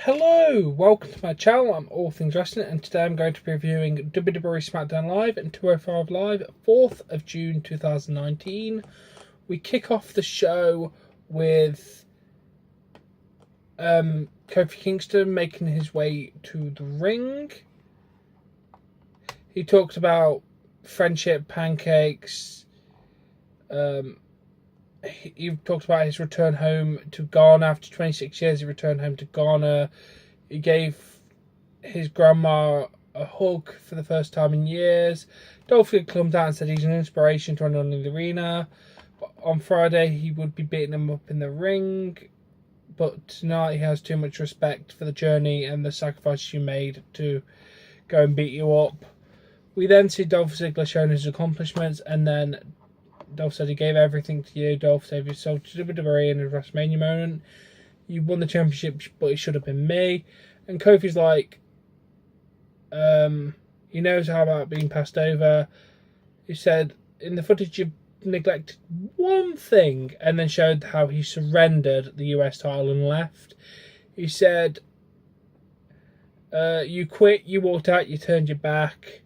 Hello, welcome to my channel. I'm All Things Wrestling, and today I'm going to be reviewing WWE Smackdown Live and 205 Live, 4th of June 2019. We kick off the show with Kofi Kingston making his way to the ring. He talked about friendship, pancakes. He talked about his return home to Ghana. After 26 years, he returned home to Ghana. He gave his grandma a hug for the first time in years. Dolph Ziggler climbed out and said he's an inspiration to anyone in the arena. On Friday, he would be beating him up in the ring. But tonight, he has too much respect for the journey and the sacrifices you made to go and beat you up. We then see Dolph Ziggler showing his accomplishments, and then Dolph said he gave everything to you. Dolph saved his soul to WWE in a WrestleMania moment. You won the championship, but it should have been me. And Kofi's like, he knows how about being passed over. He said, in the footage you neglected one thing, and then showed how he surrendered the US title and left. He said, you quit, you walked out, you turned your back.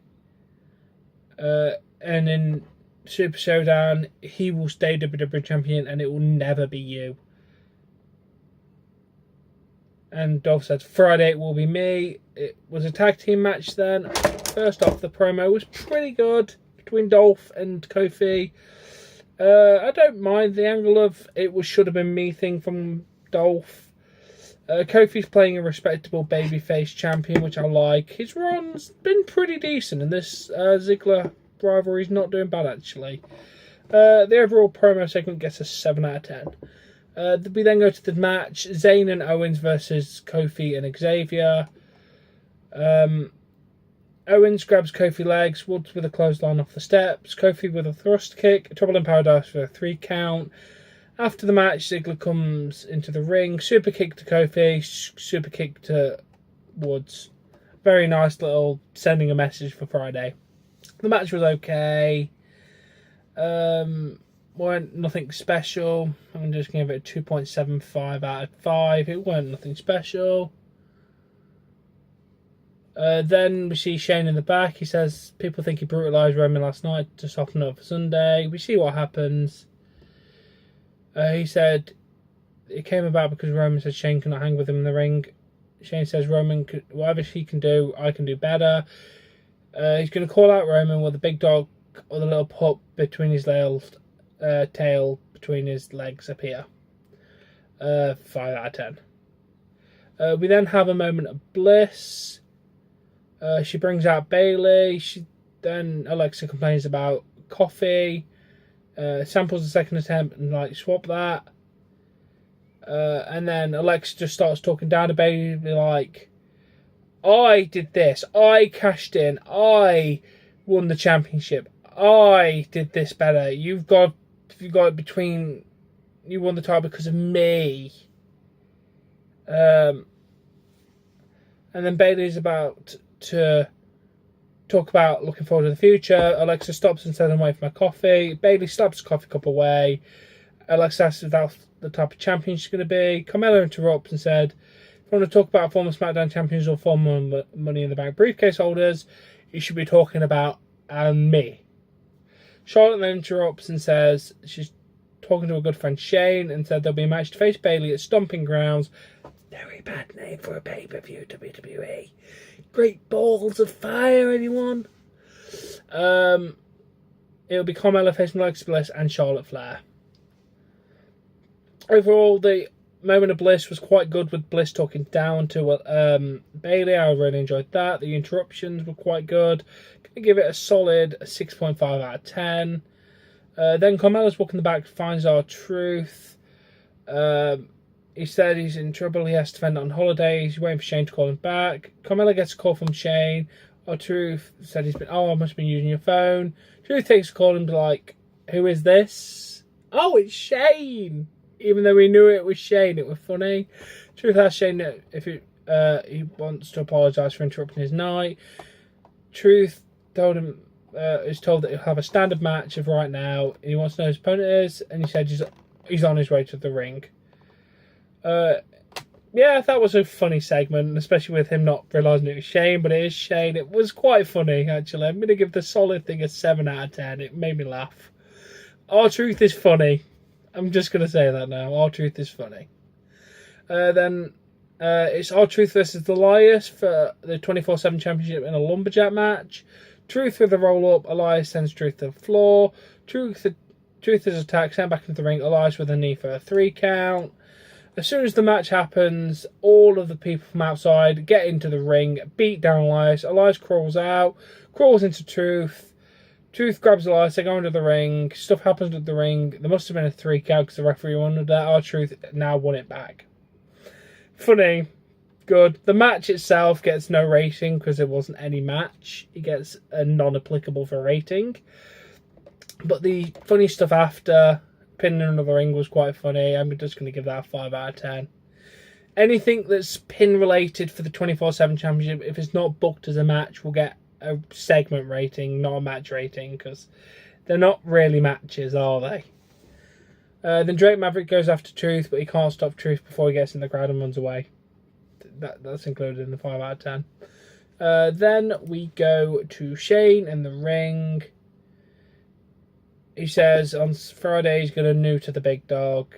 And in Super Showdown, he will stay WWE Champion and it will never be you. And Dolph said, Friday it will be me. It was a tag team match then. First off, the promo was pretty good between Dolph and Kofi. I don't mind the angle of it should have been me thing from Dolph. Kofi's playing a respectable babyface champion, which I like. His run's been pretty decent, and this Ziggler rivalry's not doing bad, actually. The overall promo segment gets a 7 out of 10. We then go to the match. Zayn and Owens versus Kofi and Xavier. Owens grabs Kofi legs, Woods with a clothesline off the steps, Kofi with a thrust kick, Trouble in Paradise for a 3 count. After the match, Ziggler comes into the ring, super kick to Kofi, super kick to Woods. Very nice little sending a message for Friday. The match was okay. Weren't nothing special. I'm just going to give it a 2.75 out of 5. It weren't nothing special. Then we see Shane in the back. He says people think he brutalised Roman last night to soften up for Sunday. We see what happens. He said it came about because Roman said Shane cannot hang with him in the ring. Shane says Roman, whatever he can do, I can do better. He's going to call out Roman with a big dog or the little pup between his tail between his legs up here. 5 out of 10. We then have a moment of bliss. She brings out Bayley. Then Alexa complains about coffee. Samples the second attempt and swap that. And then Alexa just starts talking down to Bayley like, I did this, I cashed in, I won the championship, I did this better, you won the title because of me. And then Bayley's about to talk about looking forward to the future. Alexa stops and says, I'm waiting for my coffee. Bayley slaps the coffee cup away. Alexa asks if that's the type of champion she's going to be. Carmella interrupts and said, if you want to talk about former Smackdown champions or former Money in the Bank briefcase holders, you should be talking about me. Charlotte then interrupts and says she's talking to a good friend Shane and said there'll be a match to face Bayley at Stomping Grounds. Very bad name for a pay-per-view, WWE. Great balls of fire, anyone? It'll be Carmella facing Alexa Bliss and Charlotte Flair. Overall, the moment of bliss was quite good, with Bliss talking down to Bayley. I really enjoyed that. The interruptions were quite good. Gonna give it a solid 6.5 out of 10. Then Carmella's walking the back, finds R-Truth. He said he's in trouble, he has to spend it on holidays. He's waiting for Shane to call him back. Carmella gets a call from Shane. R-Truth said I must have been using your phone. Truth takes a call and be like, who is this? Oh, it's Shane! Even though we knew it was Shane, it was funny. Truth asked Shane if he wants to apologise for interrupting his night. Truth told him, is told that he'll have a standard match of right now. He wants to know who his opponent is, and he said he's on his way to the ring. yeah, that was a funny segment, especially with him not realising it was Shane, but it is Shane. It was quite funny, actually. I'm going to give the solid thing a 7 out of 10. It made me laugh. R-Truth is funny. I'm just going to say that now. R-Truth is funny. Then it's R-Truth versus Elias for the 24/7 championship in a lumberjack match. Truth with a roll-up. Elias sends Truth to the floor. Truth is attacked, sent back into the ring. Elias with a knee for a 3 count. As soon as the match happens, all of the people from outside get into the ring, beat down Elias. Elias crawls out, crawls into Truth. Truth grabs Elias, they go into the ring. Stuff happens at the ring. There must have been a 3 count because the referee wanted that. R-Truth now won it back. Funny. Good. The match itself gets no rating because there wasn't any match. It gets a non-applicable for rating. But the funny stuff after pinning under the ring was quite funny. I'm just going to give that a 5 out of 10. Anything that's pin related for the 24/7 championship, if it's not booked as a match, will get a segment rating, not a match rating, because they're not really matches, are they? Then Drake Maverick goes after Truth, but he can't stop Truth before he gets in the crowd and runs away. That's included in the 5 out of 10. Then we go to Shane in the ring. He says on Friday he's going to new to the big dog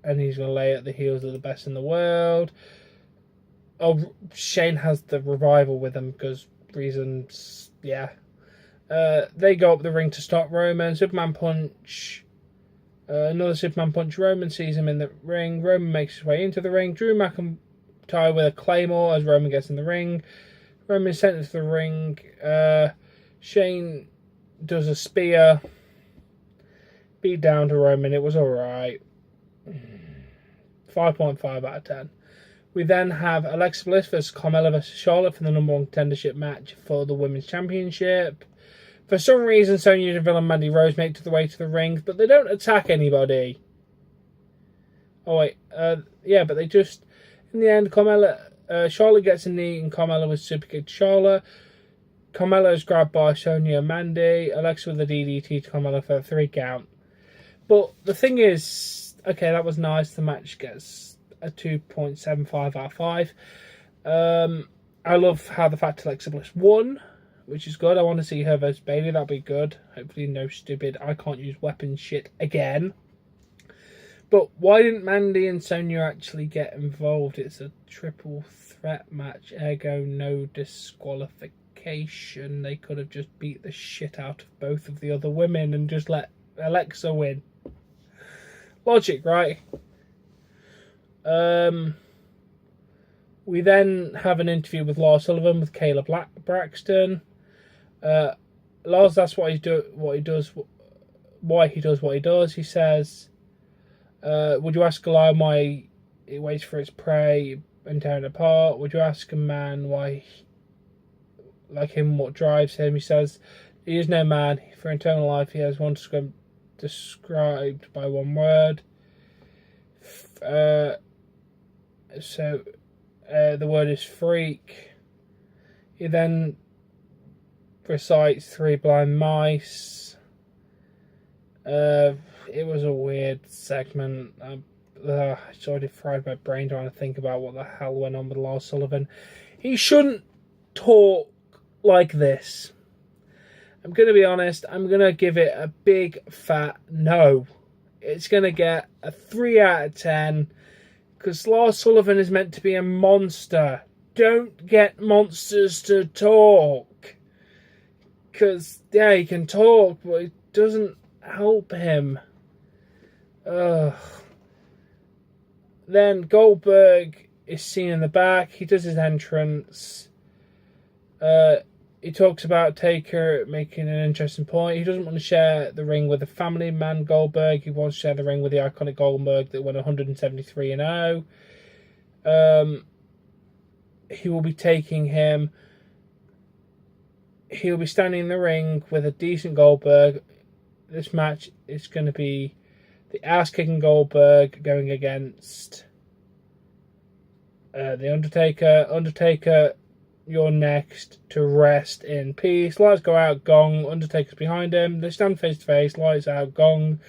and he's going to lay at the heels of the best in the world. Oh, Shane has the revival with him because reasons, yeah. They go up the ring to stop Roman. Superman punch. Another Superman punch. Roman sees him in the ring. Roman makes his way into the ring. Drew McIntyre with a claymore as Roman gets in the ring. Roman is sent into the ring. Shane does a spear. Beat down to Roman. It was alright. 5.5 out of 10. We then have Alexa Bliss versus Carmella versus Charlotte for the number 1 contendership match for the Women's Championship. For some reason, Sonya Deville and Mandy Rose make their way to the ring, but they don't attack anybody. Oh wait, yeah, but they just, in the end, Charlotte gets a knee and Carmella with super kick to Charlotte. Carmella is grabbed by Sonya and Mandy. Alexa with a DDT to Carmella for a 3 count. But the thing is, okay, that was nice. The match gets a 2.75 out of 5. I love how the fact Alexa Bliss won, which is good. I want to see her versus Bayley. That'll be good. Hopefully no stupid I can't use weapon shit again. But why didn't Mandy and Sonya actually get involved? It's a triple threat match, ergo no disqualification. They could have just beat the shit out of both of the other women and just let Alexa win. Logic, right? We then have an interview with Lars Sullivan with Kayla Braxton. Lars asks why he does what he does. He says, would you ask a lion why it waits for its prey and tear it apart? Would you ask a man why, like him, what drives him? He says, he is no man. For eternal life, he has one described by one word. The word is freak. He then recites 3 blind mice. It was a weird segment. It's already fried my brain trying to think about what the hell went on with Lars Sullivan. He shouldn't talk like this. I'm going to be honest, I'm going to give it a big fat no. It's going to get a 3 out of 10 because Lars Sullivan is meant to be a monster. Don't get monsters to talk. Because, yeah, he can talk, but it doesn't help him. Ugh. Then Goldberg is seen in the back. He does his entrance. He talks about Taker making an interesting point. He doesn't want to share the ring with the family man Goldberg. He wants to share the ring with the iconic Goldberg that went 173-0. He will be taking him. He'll be standing in the ring with a decent Goldberg. This match is going to be the ass-kicking Goldberg going against the Undertaker. Undertaker, you're next to rest in peace. Lights go out, gong. Undertaker's behind him. They stand face to face. Lights out, gong.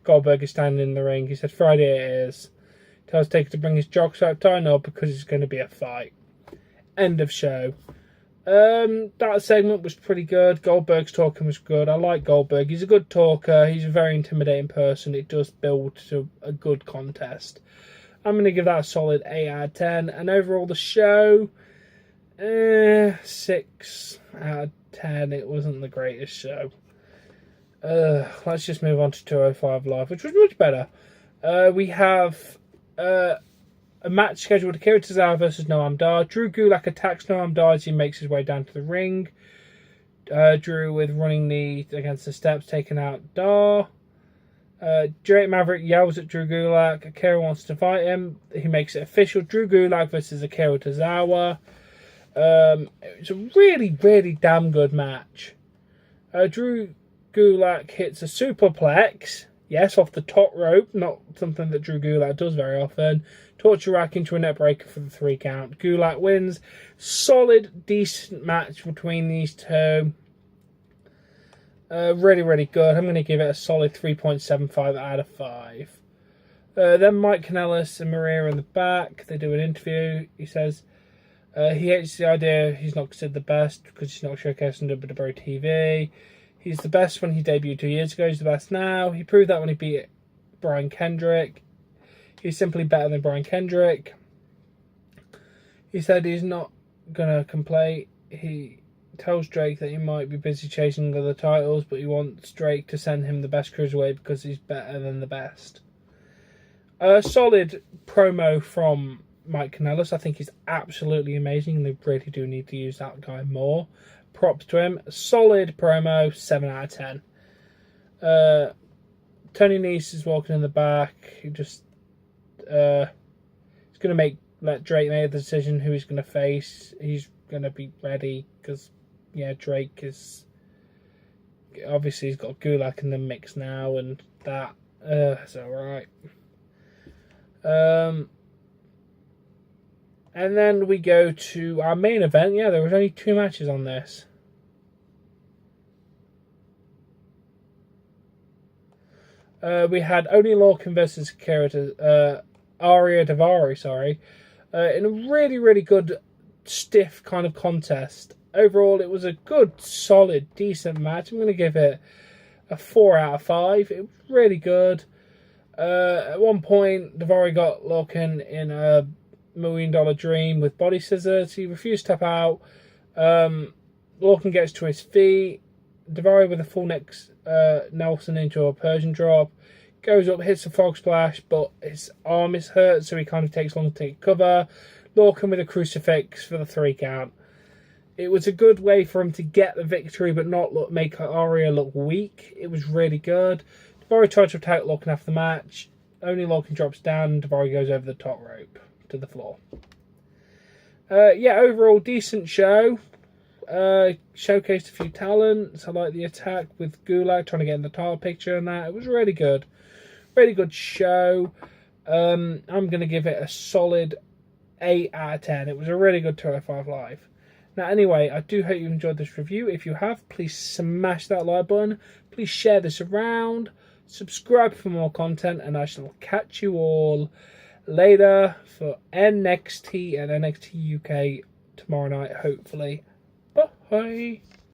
Goldberg is standing in the ring. He said, Friday it is. Tells Taker to bring his jock strap tie. No, because it's going to be a fight. End of show. That segment was pretty good. Goldberg's talking was good. I like Goldberg. He's a good talker. He's a very intimidating person. It does build to a good contest. I'm going to give that a solid 8 out of 10. And overall, the show, 6 out of 10. It wasn't the greatest show. Let's just move on to 205 Live, which was much better. We have a match scheduled: Akira Tozawa versus Noam Dar. Drew Gulak attacks Noam Dar as he makes his way down to the ring. Drew with running knee against the steps, taking out Dar. Drake Maverick yells at Drew Gulak. Akira wants to fight him. He makes it official: Drew Gulak versus Akira Tozawa. It's a really, really damn good match. Drew Gulak hits a superplex. Yes, off the top rope. Not something that Drew Gulak does very often. Torture rack into a net breaker for the 3 count. Gulak wins. Solid, decent match between these two. Really, really good. I'm going to give it a solid 3.75 out of 5. Then Mike Kanellis and Maria in the back. They do an interview. He says he hates the idea he's not considered the best because he's not showcased on WWE TV. He's the best when he debuted 2 years ago. He's the best now. He proved that when he beat Brian Kendrick. He's simply better than Brian Kendrick. He said he's not going to complain. He tells Drake that he might be busy chasing other titles, but he wants Drake to send him the best cruiserweight because he's better than the best. A solid promo from Mike Kanellis. I think he's absolutely amazing. They really do need to use that guy more. Props to him. Solid promo, 7 out of 10. Tony Nese is walking in the back. He just he's going to let Drake make the decision who he's going to face. He's going to be ready because, yeah, Drake is obviously he's got Gulak in the mix now, and that is alright. And then we go to our main event. Yeah, there was only 2 matches on this. We had Oney Lorcan versus Aria Daivari, in a really, really good, stiff kind of contest. Overall, it was a good, solid, decent match. I'm going to give it a 4 out of 5. It was really good. At one point, Daivari got Lorcan in a $1 Million Dream with body scissors. He refused to tap out. Lorcan gets to his feet. Daivari with a full neck Nelson into a Persian drop. Goes up, hits a frog splash, but his arm is hurt, so he kind of takes long to take cover. Lorcan with a crucifix for the 3 count. It was a good way for him to get the victory, but not make Aria look weak. It was really good. Daivari tried to attack Lorcan after the match. Only Lorcan drops down, and Daivari goes over the top rope to the floor. Overall, decent show. Showcased a few talents. I like the attack with Gulak trying to get in the title picture and that. It was really good. Really good show. I'm going to give it a solid 8 out of 10. It was a really good 205 Live. Now, anyway, I do hope you enjoyed this review. If you have, please smash that like button. Please share this around. Subscribe for more content, and I shall catch you all later for NXT and NXT UK tomorrow night, hopefully. Bye.